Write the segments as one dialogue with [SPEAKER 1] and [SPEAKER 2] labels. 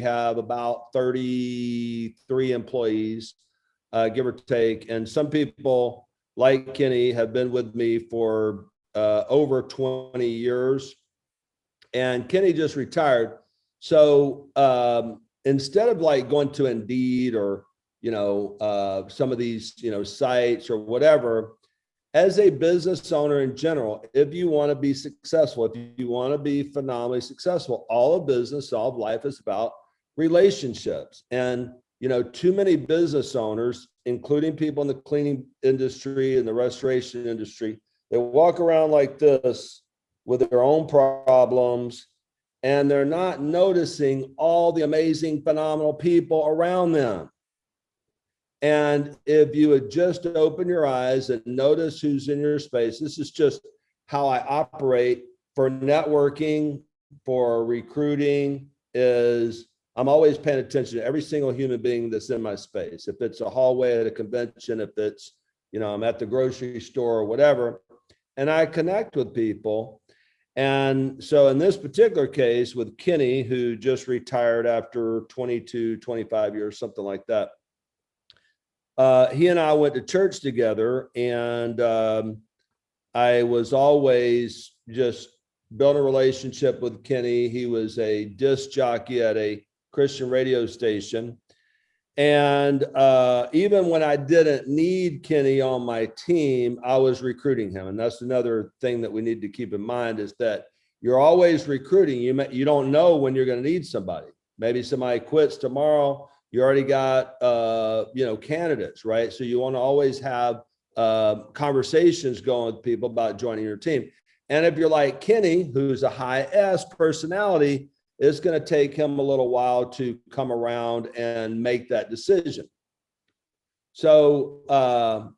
[SPEAKER 1] have about 33 employees, give or take. And some people like Kenny have been with me for over 20 years. And Kenny just retired. So instead of like going to Indeed or, some of these, sites or whatever, as a business owner in general, if you want to be successful, if you want to be phenomenally successful, all of business, all of life is about relationships. And, too many business owners, including people in the cleaning industry and the restoration industry, they walk around like this with their own problems, and they're not noticing all the amazing, phenomenal people around them. And if you would just open your eyes and notice who's in your space, this is just how I operate for networking, for recruiting, is I'm always paying attention to every single human being that's in my space. If it's a hallway at a convention, if it's, I'm at the grocery store or whatever, and I connect with people. And so in this particular case with Kenny, who just retired after 22, 25 years, something like that, he and I went to church together, and I was always just building a relationship with Kenny. He was a disc jockey at a Christian radio station. And even when I didn't need Kenny on my team, I was recruiting him. And that's another thing that we need to keep in mind, is that you're always recruiting. You don't know when you're going to need somebody. Maybe somebody quits tomorrow. You already got, candidates, right? So you want to always have conversations going with people about joining your team. And if you're like Kenny, who's a high S personality, it's going to take him a little while to come around and make that decision. So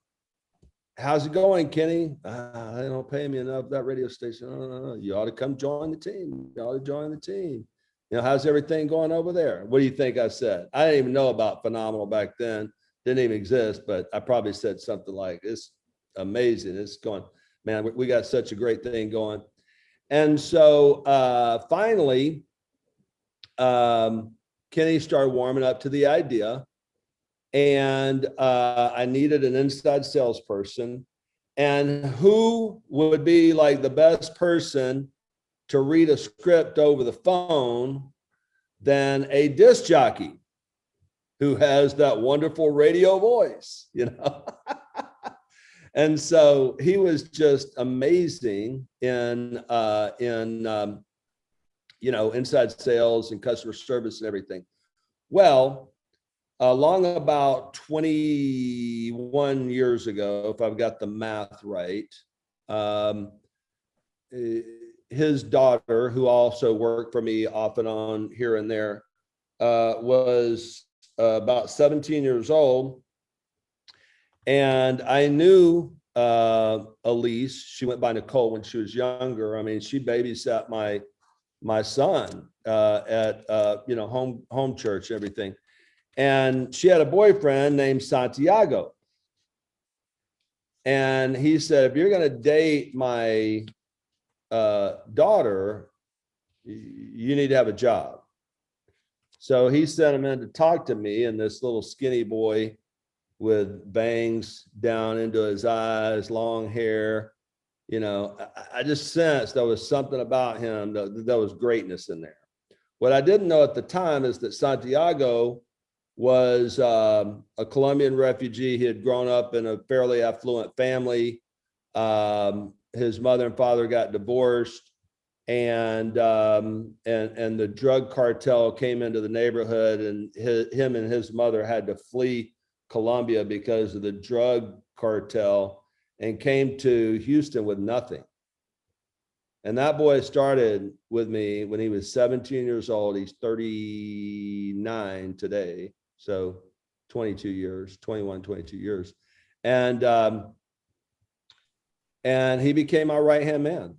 [SPEAKER 1] how's it going, Kenny? They don't pay me enough, that radio station. No. You ought to come join the team. You ought to join the team. How's everything going over there? What do you think I said? I didn't even know about Phenomenal back then. Didn't even exist, but I probably said something like, it's amazing. It's going, man, we got such a great thing going. And so finally, Kenny started warming up to the idea, and I needed an inside salesperson. And who would be like the best person to read a script over the phone than a disc jockey who has that wonderful radio voice, And so he was just amazing in inside sales and customer service and everything. Well, along about 21 years ago, if I've got the math right, his daughter, who also worked for me off and on here and there, was about 17 years old. And I knew Elise. She went by Nicole when she was younger. I mean, she babysat my son at home church and everything. And she had a boyfriend named Santiago. And he said, if you're going to date my daughter, you need to have a job. So he sent him in to talk to me, and this little skinny boy with bangs down into his eyes, long hair, I just sensed there was something about him, there was greatness in there. What I didn't know at the time is that Santiago was a Colombian refugee. He had grown up in a fairly affluent family. His mother and father got divorced, and the drug cartel came into the neighborhood, and him and his mother had to flee Colombia because of the drug cartel, and came to Houston with nothing. And that boy started with me when he was 17 years old. He's 39 today. So 22 years, 21, 22 years. And he became my right-hand man.